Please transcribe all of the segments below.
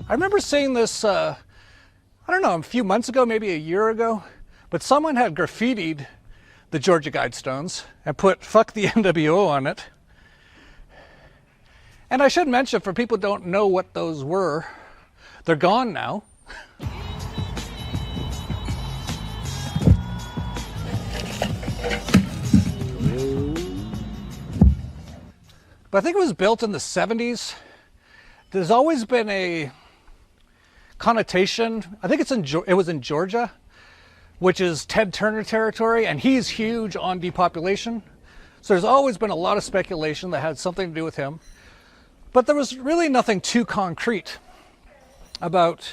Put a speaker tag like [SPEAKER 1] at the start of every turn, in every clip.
[SPEAKER 1] I remember seeing this, I don't know, a few months ago, maybe a year ago, but someone had graffitied the Georgia Guidestones and put "fuck the NWO" on it. And I should mention, for people who don't know what those were, they're gone now. But I think it was built in the 70s. There's always been a connotation, I think it was in Georgia, which is Ted Turner territory, and he's huge on depopulation. So there's always been a lot of speculation that had something to do with him. But there was really nothing too concrete about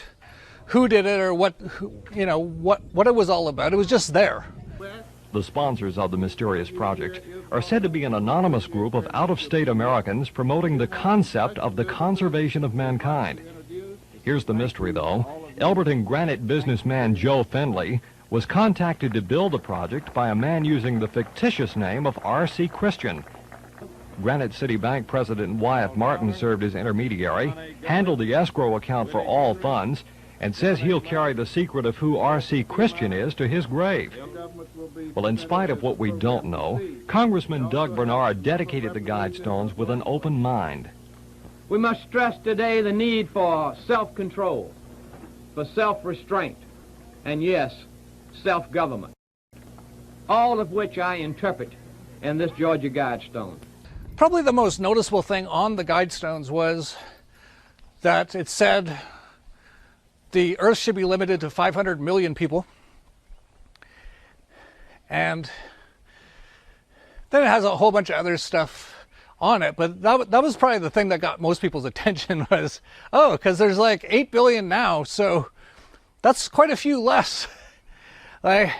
[SPEAKER 1] who did it or what it was all about. It was just there.
[SPEAKER 2] The sponsors of the mysterious project are said to be an anonymous group of out-of-state Americans promoting the concept of the conservation of mankind. Here's the mystery, though. Elberton Granite businessman Joe Findlay was contacted to build the project by a man using the fictitious name of R.C. Christian. Granite City Bank President Wyatt Martin served as intermediary, handled the escrow account for all funds, and says he'll carry the secret of who R.C. Christian is to his grave. Well, in spite of what we don't know, Congressman Doug Bernard dedicated the Guidestones with an open mind.
[SPEAKER 3] We must stress today the need for self-control, for self-restraint, and yes, self-government, all of which I interpret in this Georgia Guidestone.
[SPEAKER 1] Probably the most noticeable thing on the Guidestones was that it said the Earth should be limited to 500 million people. And then it has a whole bunch of other stuff on it, but that was probably the thing that got most people's attention was, oh, because there's like 8 billion now, so that's quite a few less. I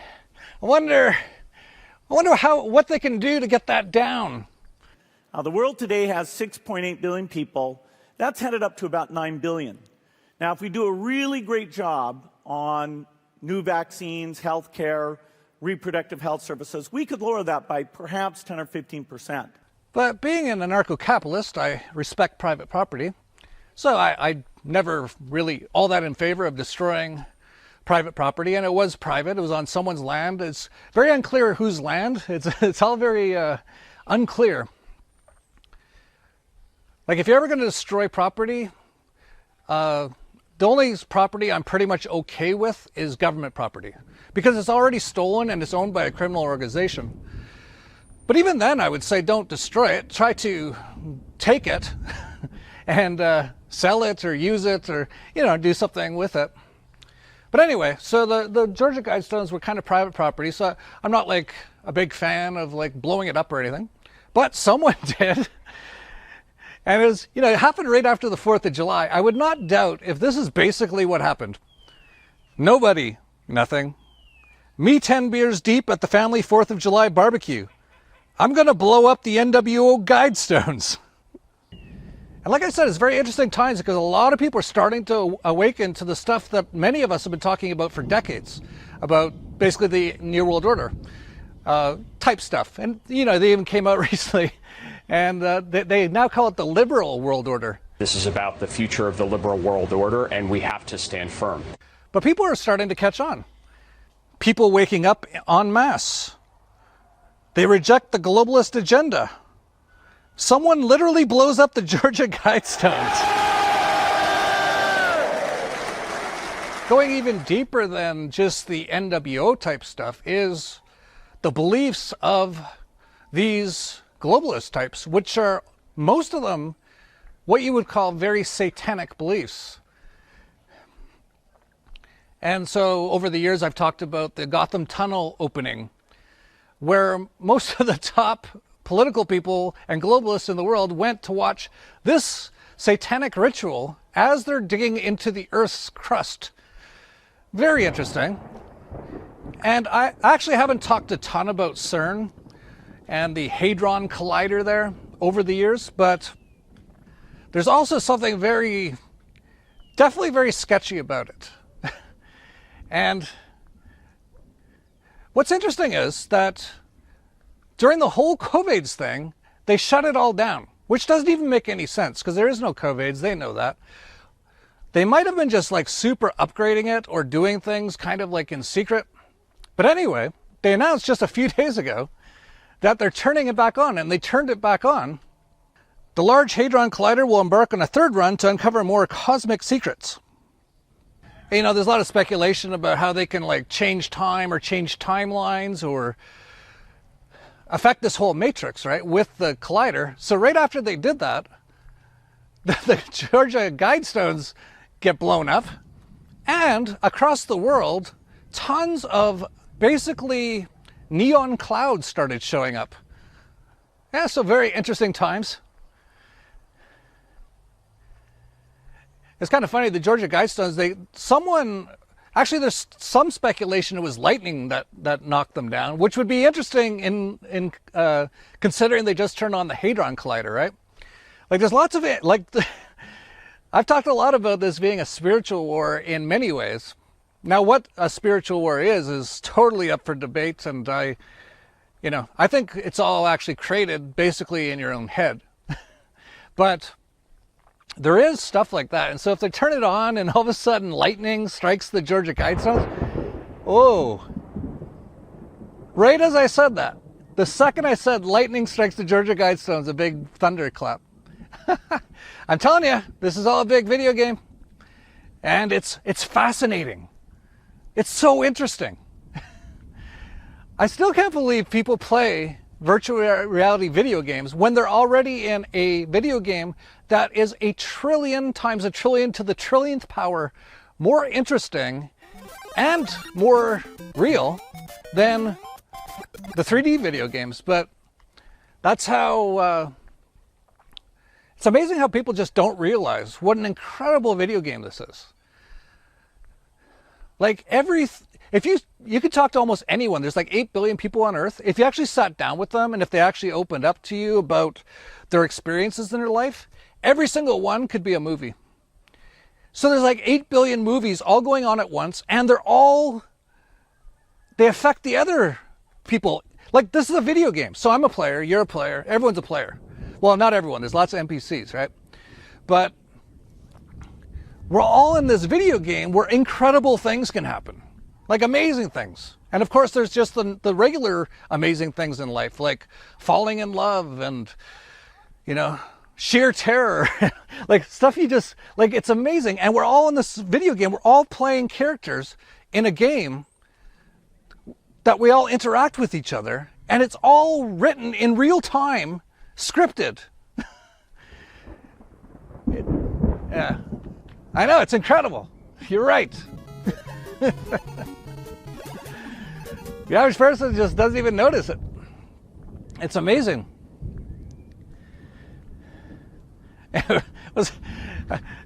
[SPEAKER 1] wonder what they can do to get that down.
[SPEAKER 4] The world today has 6.8 billion people. That's headed up to about 9 billion. Now, if we do a really great job on new vaccines, health care, reproductive health services, we could lower that by perhaps 10 or 15%.
[SPEAKER 1] But being an anarcho-capitalist, I respect private property. So I never really all that in favor of destroying private property. And it was private. It was on someone's land. It's very unclear whose land. It's all very unclear. Like, if you're ever going to destroy property, the only property I'm pretty much okay with is government property, because it's already stolen and it's owned by a criminal organization. But even then, I would say don't destroy it. Try to take it and sell it or use it or, do something with it. But anyway, so the Georgia Guidestones were kind of private property, so I'm not like a big fan of like blowing it up or anything. But someone did. And it was, it happened right after the 4th of July. I would not doubt if this is basically what happened. Nobody, nothing. Me 10 beers deep at the family 4th of July barbecue. I'm going to blow up the NWO Guidestones. And like I said, it's very interesting times because a lot of people are starting to awaken to the stuff that many of us have been talking about for decades, about basically the New World Order type stuff. And, they even came out recently. And they now call it the liberal world order.
[SPEAKER 5] This is about the future of the liberal world order, and we have to stand firm.
[SPEAKER 1] But people are starting to catch on. People waking up en masse. They reject the globalist agenda. Someone literally blows up the Georgia Guidestones. Going even deeper than just the NWO type stuff is the beliefs of these globalist types, which are, most of them, what you would call very satanic beliefs. And so over the years, I've talked about the Gotham Tunnel opening, where most of the top political people and globalists in the world went to watch this satanic ritual as they're digging into the Earth's crust. Very interesting. And I actually haven't talked a ton about CERN and the Hadron Collider there over the years, but there's also something definitely very sketchy about it. And what's interesting is that during the whole COVIDs thing, they shut it all down, which doesn't even make any sense because there is no COVIDs, they know that. They might have been just like super upgrading it or doing things kind of like in secret. But anyway, they announced just a few days ago that they're turning it back on, and they turned it back on. The Large Hadron Collider will embark on a third run to uncover more cosmic secrets. You know, there's a lot of speculation about how they can like change time or change timelines or affect this whole matrix, right, with the collider. So right after they did that, the Georgia Guidestones get blown up, and across the world, tons of basically neon clouds started showing up. Yeah, so very interesting times. It's kind of funny, the Georgia Guidestones, actually there's some speculation it was lightning that knocked them down, which would be interesting in considering they just turned on the Hadron Collider, right? Like there's lots of it, like I've talked a lot about this being a spiritual war in many ways. Now what a spiritual war is totally up for debate, and I think it's all actually created basically in your own head. But there is stuff like that. And so if they turn it on and all of a sudden lightning strikes the Georgia Guidestones, oh, right as I said that, the second I said lightning strikes the Georgia Guidestones, a big thunderclap. I'm telling you, this is all a big video game. And it's fascinating. It's so interesting. I still can't believe people play virtual reality video games when they're already in a video game that is 1 trillion times 1 trillion to the trillionth power more interesting and more real than the 3D video games. But that's how it's amazing how people just don't realize what an incredible video game this is. Like if you could talk to almost anyone, there's like 8 billion people on Earth. If you actually sat down with them and if they actually opened up to you about their experiences in their life, every single one could be a movie. So there's like 8 billion movies all going on at once, and they affect the other people. Like this is a video game. So I'm a player, you're a player, everyone's a player. Well, not everyone, there's lots of NPCs, right? But we're all in this video game where incredible things can happen. Like amazing things. And of course there's just the regular amazing things in life, like falling in love and, sheer terror. Like stuff it's amazing. And we're all in this video game, we're all playing characters in a game that we all interact with each other, and it's all written in real time, scripted. Yeah. I know, it's incredible. You're right. The average person just doesn't even notice it. It's amazing.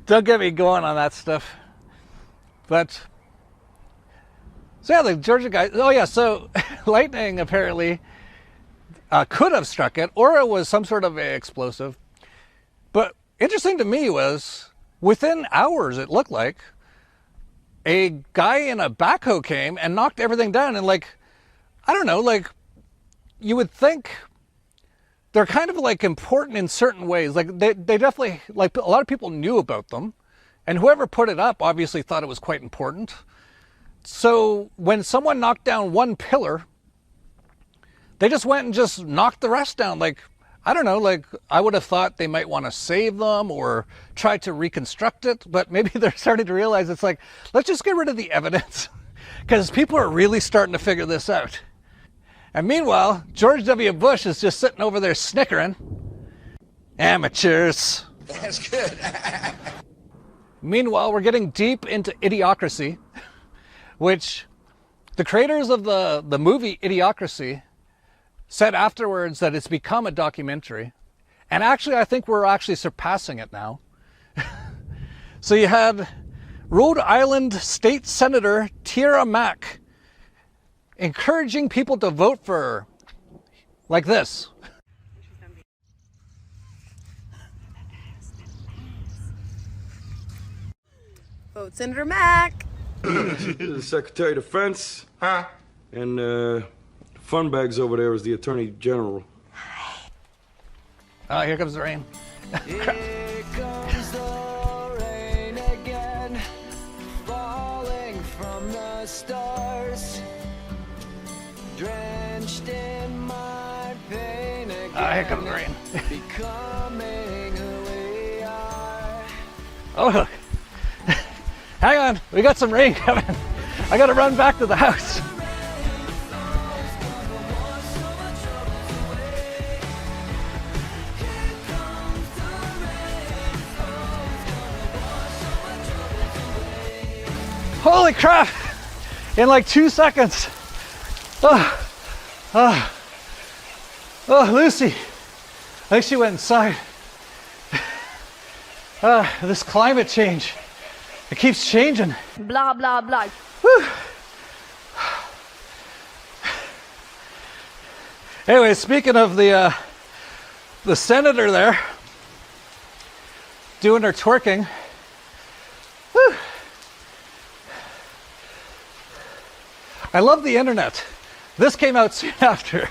[SPEAKER 1] Don't get me going on that stuff. But, so yeah, the Georgia guy, oh yeah, so lightning apparently could have struck it, or it was some sort of explosive. But interesting to me was, within hours, it looked like, a guy in a backhoe came and knocked everything down. And I don't know, you would think they're kind of important in certain ways. They definitely, a lot of people knew about them, and whoever put it up obviously thought it was quite important. So when someone knocked down one pillar, they just went and just knocked the rest down. I don't know, I would have thought they might want to save them or try to reconstruct it, but maybe they're starting to realize it's let's just get rid of the evidence, because people are really starting to figure this out. And meanwhile, George W. Bush is just sitting over there snickering. Amateurs.
[SPEAKER 6] That's good.
[SPEAKER 1] Meanwhile, we're getting deep into Idiocracy, which the creators of the movie Idiocracy said afterwards that it's become a documentary. And actually, I think we're actually surpassing it now. So you had Rhode Island State Senator Tierra Mack encouraging people to vote for her, like this.
[SPEAKER 7] Vote Senator Mack.
[SPEAKER 8] The Secretary of Defense. Huh? And fun bags over there is the Attorney General.
[SPEAKER 1] Oh, here comes the rain.
[SPEAKER 6] Here comes the rain again. the stars, drenched in my pain again.
[SPEAKER 1] Here comes the rain.
[SPEAKER 6] Becoming who we are.
[SPEAKER 1] Oh, look. Hang on, we got some rain coming. I gotta run back to the house. Holy crap! In like 2 seconds. Oh, Lucy. I think she went inside. This climate change. It keeps changing.
[SPEAKER 7] Blah, blah, blah.
[SPEAKER 1] Whew. Anyway, speaking of the senator there doing her twerking. Whew. I love the internet. This came out soon after.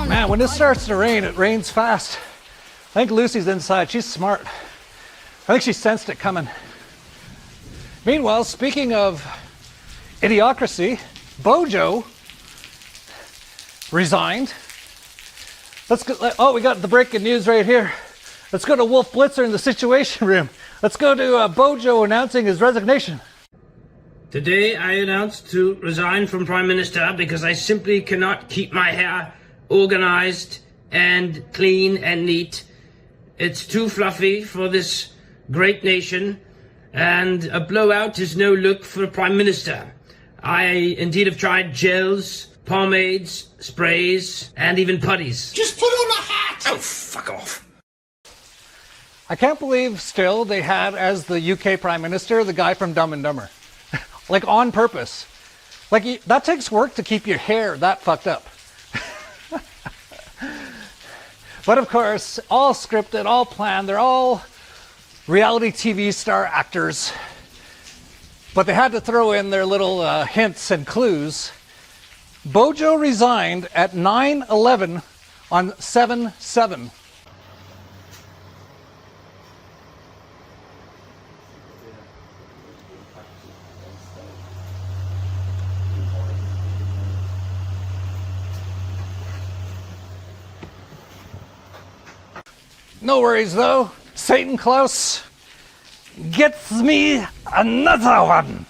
[SPEAKER 1] Man, when this starts to rain, it rains fast. I think Lucy's inside. She's smart. I think she sensed it coming. Meanwhile, speaking of idiocracy, Bojo resigned. Let's go. Oh, we got the breaking news right here. Let's go to Wolf Blitzer in the Situation Room. Let's go to Bojo announcing his resignation.
[SPEAKER 9] Today I announced to resign from Prime Minister because I simply cannot keep my hair organized and clean and neat. It's too fluffy for this great nation, and a blowout is no look for a Prime Minister. I indeed have tried gels, pomades, sprays, and even putties.
[SPEAKER 10] Just put on a hat!
[SPEAKER 9] Oh, fuck off.
[SPEAKER 1] I can't believe still they had as the UK Prime Minister the guy from Dumb and Dumber. Like on purpose. Like that takes work to keep your hair that fucked up. But of course, all scripted, all planned, they're all reality TV star actors. But they had to throw in their little hints and clues. Bojo resigned at 9/11 on 7/7. No worries though, Satan Claus gets me another one.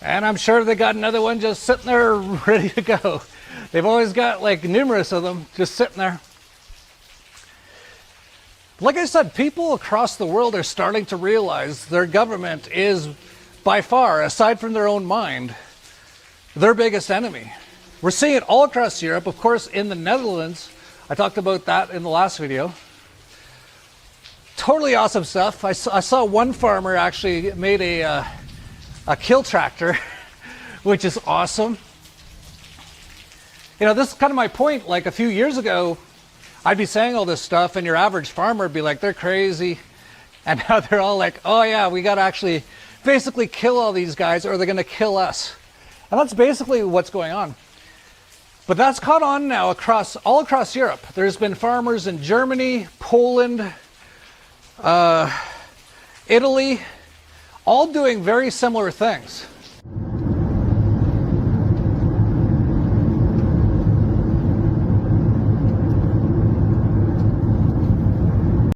[SPEAKER 1] And I'm sure they got another one just sitting there ready to go. They've always got like numerous of them just sitting there. Like I said, people across the world are starting to realize their government is by far, aside from their own mind, their biggest enemy. We're seeing it all across Europe, of course in the Netherlands. I talked about that in the last video. Totally awesome stuff. I saw one farmer actually made a kill tractor, which is awesome. You know, this is kind of my point. Like a few years ago, I'd be saying all this stuff and your average farmer would be like, they're crazy. And now they're all like, oh yeah, we got to actually basically kill all these guys or they're going to kill us. And that's basically what's going on. But that's caught on now all across Europe. There's been farmers in Germany, Poland, Italy, all doing very similar things.